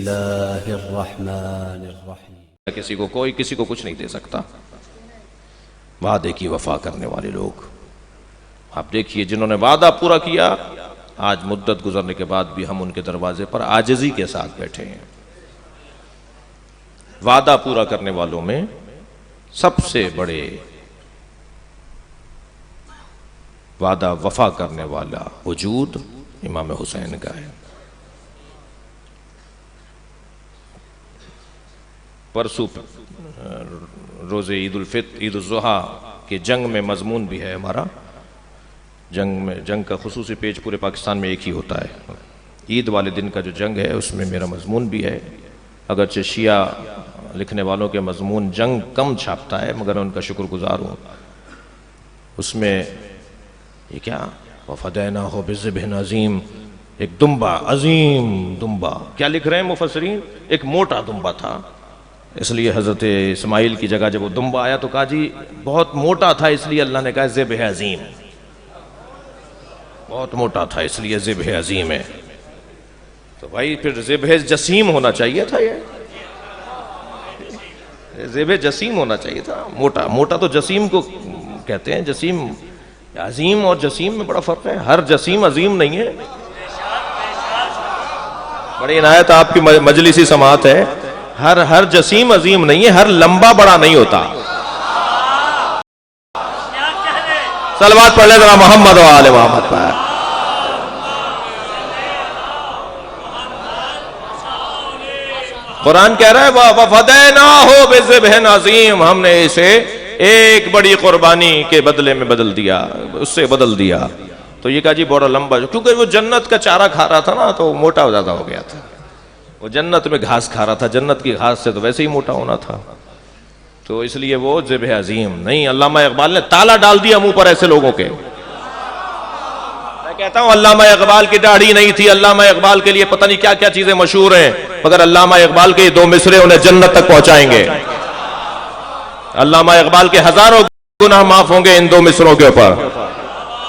बिस्मिल्लाहिर्रहमानिर्रहीम। किसी को कोई किसी को कुछ नहीं दे सकता। वादे की वफा करने वाले लोग आप देखिए, जिन्होंने वादा पूरा किया, आज मुद्दत गुजरने के बाद भी हम उनके दरवाजे पर आजिज़ी के साथ बैठे हैं। वादा पूरा करने वालों में सबसे बड़े वादा वफा करने वाला वजूद इमाम हुसैन का है। परसों रोज़े ईद उल फित्र, ईद उल ज़ुहा के जंग में मजमून भी है हमारा। जंग का खुसूसी पेज पूरे पाकिस्तान में एक ही होता है। ईद वाले दिन का जो जंग है उसमें मेरा मजमून भी है। अगरचे शिया लिखने वालों के मजमून जंग कम छापता है, मगर उनका शुक्रगुजार हूँ। उसमें ये क्या वफ़दैना हो बिज़िब्हिन अज़ीम, एक दुम्बा, अजीम दुम्बा। क्या लिख रहे हैं मुफस्सिरीन? एक मोटा दुम्बा था, इसलिए हज़रत इस्माइल की जगह जब वो दुम्बा आया तो कहा जी बहुत मोटा था, इसलिए अल्लाह ने कहा ज़िब्ह अज़ीम। बहुत मोटा था इसलिए ज़िब्ह अज़ीम है। तो भाई फिर ज़िब्ह जसीम होना चाहिए था, ये ज़िब्ह जसीम होना चाहिए था। मोटा मोटा तो जसीम को कहते हैं। जसीम, अजीम और जसीम में बड़ा फर्क है। हर जसीम अजीम नहीं है। बड़ी इनायत आपकी मजलिसी समात है। हर जसीम अजीम नहीं है, हर लंबा बड़ा नहीं होता। सलवात पढ़ ले जरा मोहम्मद व आले मोहम्मद पर। कुरान कह रहा है वफ़दैना हो बिज़िब्हिन अज़ीम, हमने इसे एक बड़ी कुर्बानी के बदले में बदल दिया, उससे बदल दिया। तो ये कहा जी बड़ा लंबा, क्योंकि वो जन्नत का चारा खा रहा था ना, तो मोटा ज्यादा हो गया था। वो जन्नत में घास खा रहा था, जन्नत की घास से तो वैसे ही मोटा होना था, तो इसलिए वो ज़िब्ह अज़ीम नहीं। अल्लामा इकबाल ने ताला डाल दिया मुंह पर ऐसे लोगों के। मैं कहता हूं अल्लामा इकबाल की दाढ़ी नहीं थी, अल्लामा इकबाल के लिए पता नहीं क्या क्या चीजें मशहूर हैं, मगर अल्लामा इकबाल के 2 मिसरे उन्हें जन्नत तक पहुंचाएंगे। अल्लामा इकबाल के हजारों गुनाह माफ होंगे इन 2 मिसरों के ऊपर।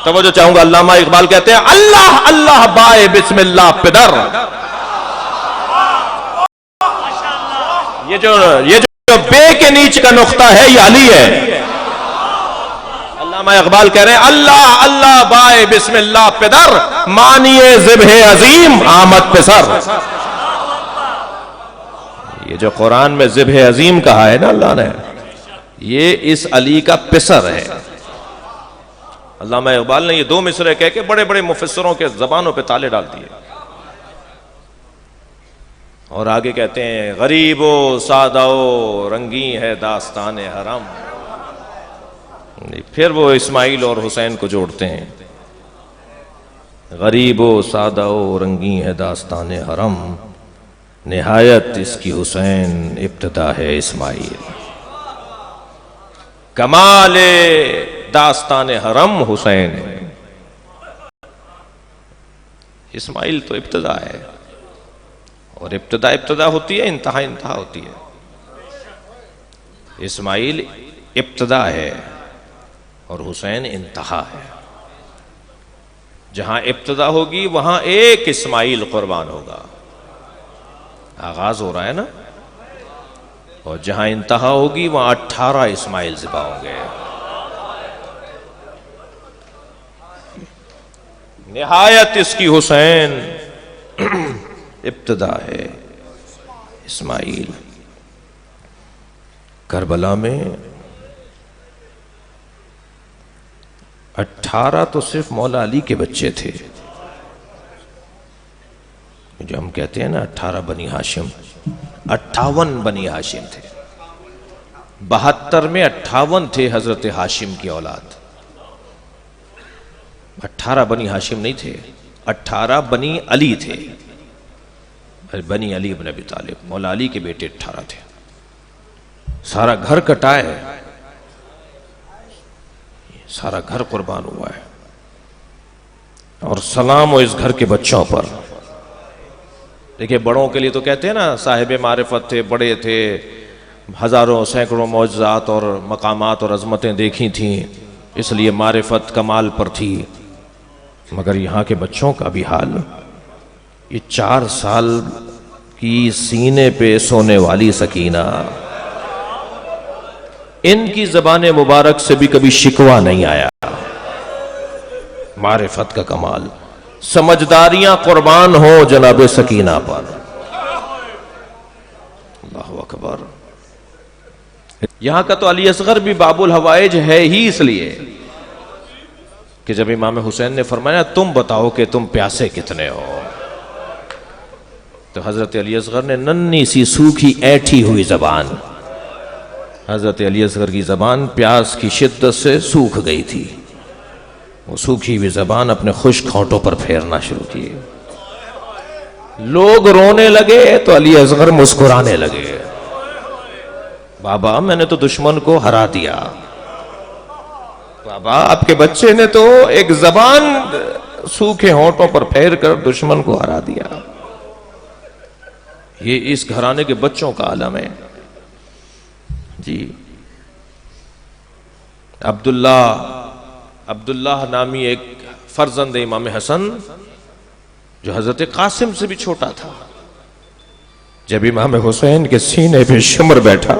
तवज्जो चाहूंगा, अल्लामा इकबाल कहते हैं अल्लाह अल्लाह बाए बिस्मिल्लाह पिदर। ये जो बे के नीच का नुक्ता है ये अली है। अल्लामा इकबाल कह रहे हैं अल्लाह अल्लाह बाए बिस्मिल्लाह पिदर, मानिए ज़िब्ह अज़ीम आमद पिसर। ये जो कुरान में ज़िब्ह अज़ीम कहा है ना अल्लाह ने, ये इस अली का पिसर है। अल्लामा इकबाल ने ये 2 मिसरे कह के बड़े बड़े मुफस्सिरों के जबानों पे ताले डाल दिए। और आगे कहते हैं गरीबो सादाओ रंगी है दास्तान हरम। फिर वो इस्माइल और हुसैन को जोड़ते हैं, गरीबो सादाओ रंगी है दास्तान हरम, निहायत इसकी हुसैन इब्तिदा है इस्माइल। कमाले दास्तान हरम हुसैन, इस्माइल तो इब्तिदा है, और इब्तिदा इब्तिदा होती है, इंतहा इंतहा होती है। इस्माइल इब्तिदा है और हुसैन इंतहा है। जहां इब्तिदा होगी वहां एक इस्माइल कुर्बान होगा, आगाज हो रहा है ना, और जहां इंतहा होगी वहां 18 इस्माइल ज़िबा होंगे। निहायत इसकी हुसैन इब्तिदा है इस्माइल। करबला में 18 तो सिर्फ मौला अली के बच्चे थे, जो हम कहते हैं ना 18 बनी हाशिम। 58 बनी हाशिम थे, 72 में 58 थे हजरत हाशिम की औलाद। 18 बनी हाशिम नहीं थे, 18 बनी अली थे, बनी अली इब्न अबी तालिब, मौला अली के बेटे 18 थे। सारा घर कटाए, सारा घर कुर्बान हुआ है। और सलाम हो इस घर के बच्चों पर। देखिए बड़ों के लिए तो कहते हैं ना साहिब मारिफत थे, बड़े थे, हजारों सैकड़ों मौजज़ात और मकामात और अजमतें देखी थी, इसलिए मारिफत कमाल पर थी। मगर यहाँ के बच्चों का भी हाल, ये 4 साल की सीने पे सोने वाली सकीना, इनकी ज़बान मुबारक से भी कभी शिकवा नहीं आया। मारिफत का कमाल, समझदारियां कुर्बान हो जनाब सकीना पर। अल्लाहु अकबर। यहां का तो अली असगर भी बाबुल हवाइज है ही इसलिए कि जब इमाम हुसैन ने फरमाया तुम बताओ कि तुम प्यासे कितने हो, तो हजरत अली असगर ने नन्ही सी सूखी ऐठी हुई जबान, हजरत अली असगर की जबान प्यास की शिद्दत से सूख गई थी, वो सूखी हुई जबान अपने खुश्क होंठों पर फेरना शुरू किए। लोग रोने लगे तो अली असगर मुस्कुराने लगे। बाबा मैंने तो दुश्मन को हरा दिया, बाबा आपके बच्चे ने तो एक जबान सूखे होंठों पर फेर कर दुश्मन को हरा दिया। ये इस घराने के बच्चों का आलम है जी। अब्दुल्लाह नामी एक फर्जंद इमाम हसन जो हजरत कासिम से भी छोटा था, जब इमाम हुसैन के सीने पे शिमर बैठा,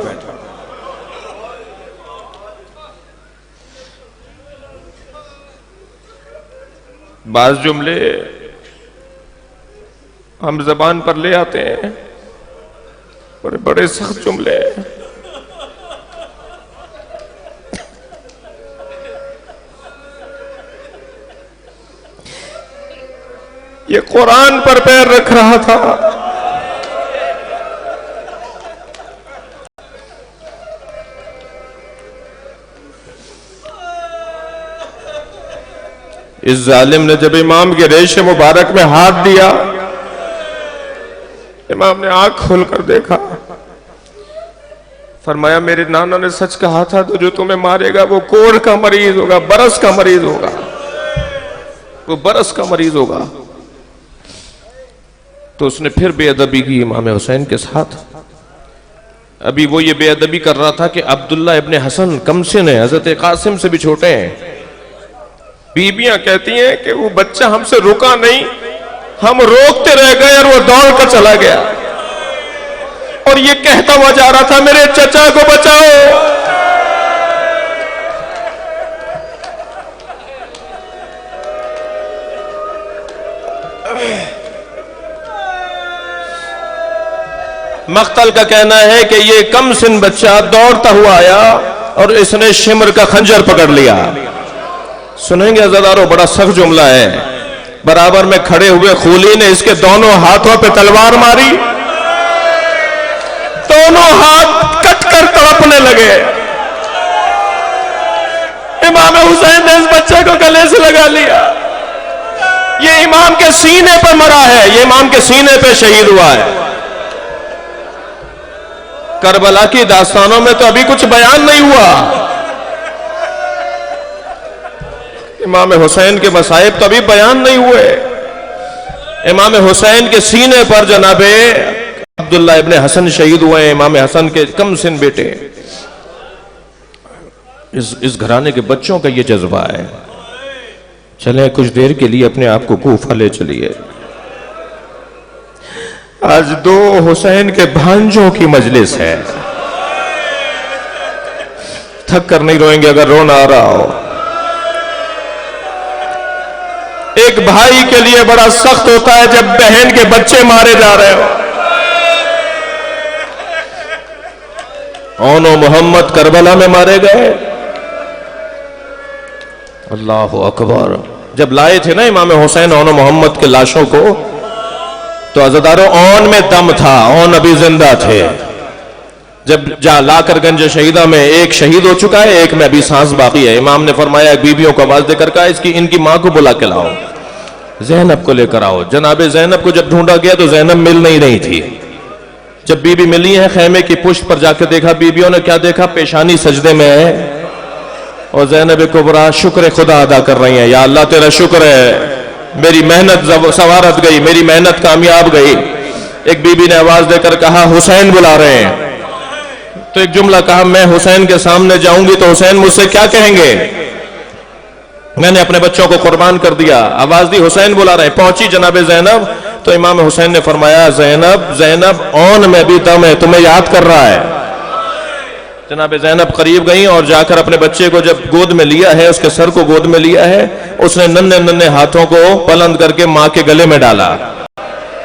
बाज जुमले हम जबान पर ले आते हैं, बड़े बड़े सख्त जुमले, ये कुरान पर पैर रख रहा था। इस जालिम ने जब इमाम के रेशे मुबारक में हाथ दिया, इमाम ने आंख खोलकर देखा, फरमाया मेरे नाना ने सच कहा था, तो जो तुम्हें मारेगा वो कोढ़ का मरीज होगा, बरस का मरीज होगा, वो बरस का मरीज होगा। तो उसने फिर बेअदबी की इमाम हुसैन के साथ। अभी वो ये बेअदबी कर रहा था कि अब्दुल्ला इब्ने हसन कमसिन है, हजरत कासिम से भी छोटे हैं। बीबियां कहती हैं कि वो बच्चा हमसे रुका नहीं, हम रोकते रह गए और वो दौड़ कर चला गया, और ये कहता हुआ जा रहा था मेरे चचा को बचाओ। मख्तल का कहना है कि ये कम सिन बच्चा दौड़ता हुआ आया और इसने शिमर का खंजर पकड़ लिया। सुनेंगे अज़ादारों, बड़ा सख्त जुमला है। बराबर में खड़े हुए खूली ने इसके दोनों हाथों पे तलवार मारी, दोनों हाथ कट कर तड़पने लगे। इमाम हुसैन ने इस बच्चे को गले से लगा लिया। ये इमाम के सीने पर मरा है, ये इमाम के सीने पे शहीद हुआ है। करबला की दास्तानों में तो अभी कुछ बयान नहीं हुआ, इमाम हुसैन के मसाइब तो अभी बयान नहीं हुए। इमाम हुसैन के सीने पर जनाबे अब्दुल्ला इब्ने हसन शहीद हुए हैं, इमाम हसन के कम सिन बेटे। इस घराने के बच्चों का ये जज्बा है। चलें कुछ देर के लिए अपने आप को कूफा ले चलिए। आज दो हुसैन के भांजों की मजलिस है। थक कर नहीं रोएंगे अगर रोना आ रहा हो। एक भाई के लिए बड़ा सख्त होता है जब बहन के बच्चे मारे जा रहे हो। ओनो मोहम्मद करबला में मारे गए। अल्लाह अकबर। जब लाए थे ना इमाम हुसैन ओनो मोहम्मद के लाशों को, तो अज़ादारों ओन में दम था, ओन अभी जिंदा थे। जब जा लाकर गंज शहीदा में एक शहीद हो चुका है, एक में अभी सांस बाकी है। इमाम ने फरमाया बीबियों को आवाज देकर कहा इसकी इनकी मां को बुला के लाओ, ज़ैनब को लेकर आओ। जनाबे ज़ैनब को जब ढूंढा गया तो ज़ैनब मिल नहीं रही थी। जब बीबी मिली है खेमे की पुष्ट पर जाकर देखा, बीबियों ने क्या देखा, पेशानी सजदे में है और ज़ैनब कुबरा शुक्र खुदा अदा कर रही है। या अल्लाह तेरा शुक्र है, मेरी मेहनत सवारत गई, मेरी मेहनत कामयाब गई। एक बीबी ने आवाज देकर कहा हुसैन बुला रहे हैं। तो एक जुमला कहा, मैं हुसैन के सामने जाऊंगी तो हुसैन मुझसे क्या कहेंगे, मैंने अपने बच्चों को कुर्बान कर दिया। आवाज दी हुसैन बुला रहे हैं। पहुंची जनाबे ज़ैनब तो इमाम हुसैन ने फरमाया, ज़ैनब ज़ैनब औन में भी दम है, तुम्हें याद कर रहा है। जनाब ज़ैनब करीब गई और जाकर अपने बच्चे को जब गोद में लिया है, उसके सर को गोद में लिया है, उसने नन्हे नन्हे हाथों को बुलंद करके माँ के गले में डाला।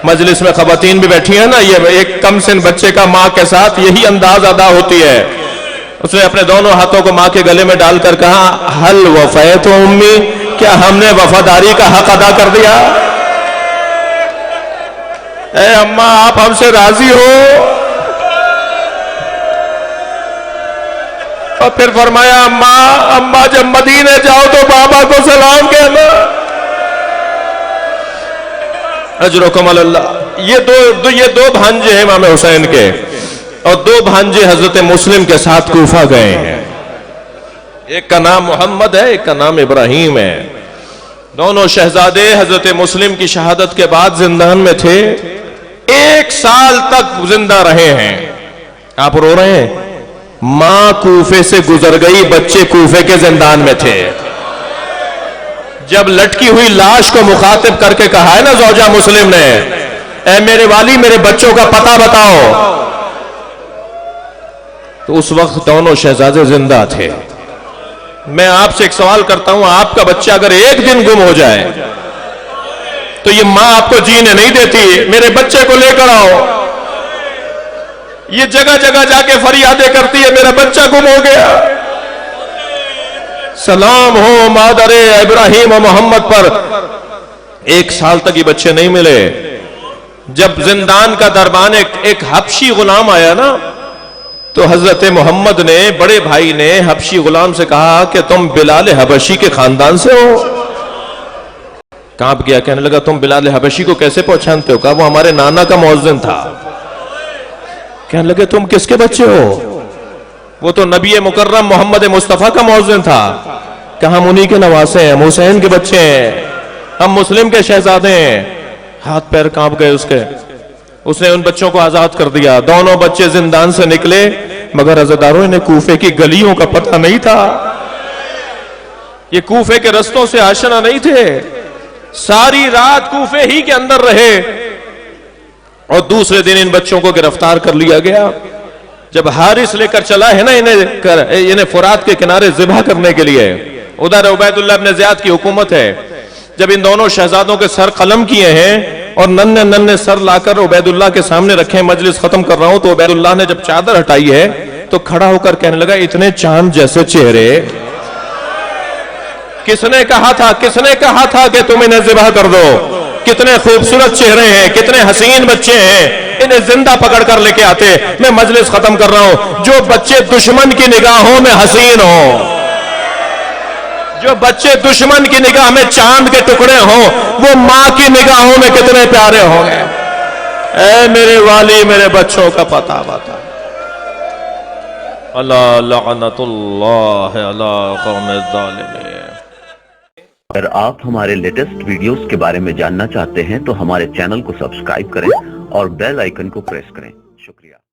मजलिस में खवातीन भी बैठी है ना, ये एक कम सिन बच्चे का माँ के साथ यही अंदाज अदा होती है। उसने अपने दोनों हाथों को माँ के गले में डालकर कहा, हल वफ़ैत उम्मी, क्या हमने वफादारी का हक अदा कर दिया? ए अम्मा, आप हमसे राजी हो? और फिर फरमाया, अम्मा अम्मा जब मदीने जाओ तो बाबा को सलाम कहना। अजरुकुम अल्लाह। ये दो भांजे हैं इमाम हुसैन के, और दो भांजे हजरत मुस्लिम के साथ कूफा गए हैं। एक का नाम मोहम्मद है, एक का नाम इब्राहिम है। दोनों शहजादे हजरत मुस्लिम की शहादत के बाद जिंदान में थे, 1 साल तक जिंदा रहे हैं। आप रो रहे हैं? मां कूफे से गुजर गई, बच्चे कूफे के जिंदान में थे। जब लटकी हुई लाश को मुखातिब करके कहा है ना ज़ौजा मुस्लिम ने, ए मेरे वाली, मेरे बच्चों का पता बताओ, तो उस वक्त दोनों शहजादे जिंदा थे। मैं आपसे एक सवाल करता हूं, आपका बच्चा अगर एक दिन गुम हो जाए तो ये मां आपको जीने नहीं देती, मेरे बच्चे को लेकर आओ। ये जगह जगह जाके फरियादें करती है, मेरा बच्चा गुम हो गया। सलाम हो मादरे इब्राहिम और मोहम्मद पर। 1 साल तक ये बच्चे नहीं मिले। जब जिंदान का दरबान एक हबशी गुलाम आया ना, तो हजरत मोहम्मद ने, बड़े भाई ने हबशी गुलाम से कहा कि तुम बिलाल हबशी के खानदान से हो। कांप गया, कहने लगा, तुम बिलाल हबशी को कैसे पहचानते हो? कहा, वो हमारे नाना का मुअज्जिन था। कहने लगे, तुम किसके बच्चे हो? वो तो नबी मुकर्रम मोहम्मद मुस्तफा का मुअज्जिन था। कहा, हम उन्हीं के नवासे हैं, हम हुसैन के बच्चे हैं, हम मुस्लिम के शहजादे हैं। हाथ पैर कांप गए उसके। उसने उन बच्चों को आजाद कर दिया। दोनों बच्चे जिंदान से निकले, मगर अज़ादारों ने कूफे की गलियों का पता नहीं था। ये कूफे के रस्तों से आशना नहीं थे। सारी रात कूफे ही के अंदर रहे, और दूसरे दिन इन बच्चों को गिरफ्तार कर लिया गया। जब हारिस लेकर चला है ना इन्हें फुरात के किनारे ज़िबा करने के लिए, उधर उबैदुल्लाह इब्न ज़ियाद की हुकूमत है। जब इन दोनों शहजादों के सर कलम किए हैं और नन्हे नन्हे सर लाकर उबैदुल्लाह के सामने रखे, मजलिस खत्म कर रहा हूं, तो उबैदुल्लाह ने जब चादर हटाई है तो खड़ा होकर कहने लगा, इतने चांद जैसे चेहरे किसने कहा था, किसने कहा था कि तुम इन्हें ज़िबा कर दो? कितने खूबसूरत चेहरे हैं, कितने हसीन बच्चे हैं, इन्हें जिंदा पकड़ कर लेके आते। मैं मजलिस खत्म कर रहा हूं। जो बच्चे दुश्मन की निगाहों में हसीन हो, जो बच्चे दुश्मन की निगाह में चांद के टुकड़े हों, वो मां की निगाहों में कितने प्यारे होंगे। ऐ मेरे वाली, मेरे बच्चों का पता बता। अल्लाह लअनतुल्लाह अला कौमे ज़ालिमीन। अगर आप हमारे लेटेस्ट वीडियोस के बारे में जानना चाहते हैं तो हमारे चैनल को सब्सक्राइब करें और बेल आइकन को प्रेस करें। शुक्रिया।